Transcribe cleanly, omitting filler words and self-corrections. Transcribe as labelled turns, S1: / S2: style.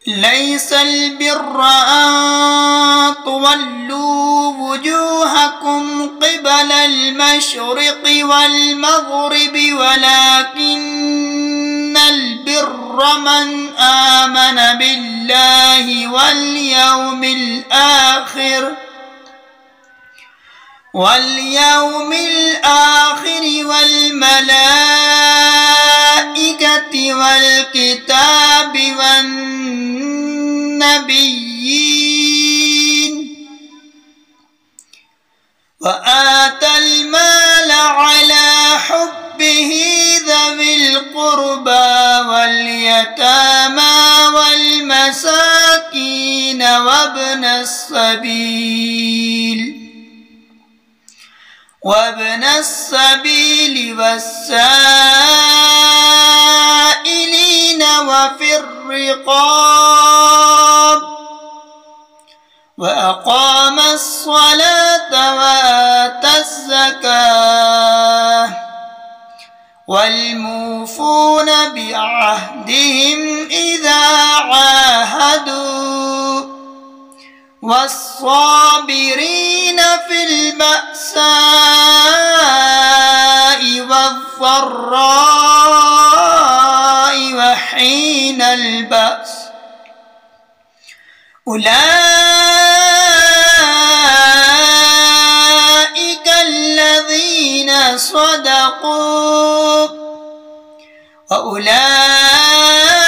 S1: ليس البر أن تولوا وجوهكم قبل المشرق والمغرب ولكن البر من آمن بالله واليوم الآخر والملائكة والكتاب والنبيين وآتى المال على حبه ذوي القربى واليتامى والمساكين وابن السبيل والسائلين وفي الرقاب وأقام الصلاة وآتى الزكاة والموفون بعهدهم إذا عاهدوا والصابرين في البأساء والضراء وحين البأس أولئك الذين صدقوا وأولئك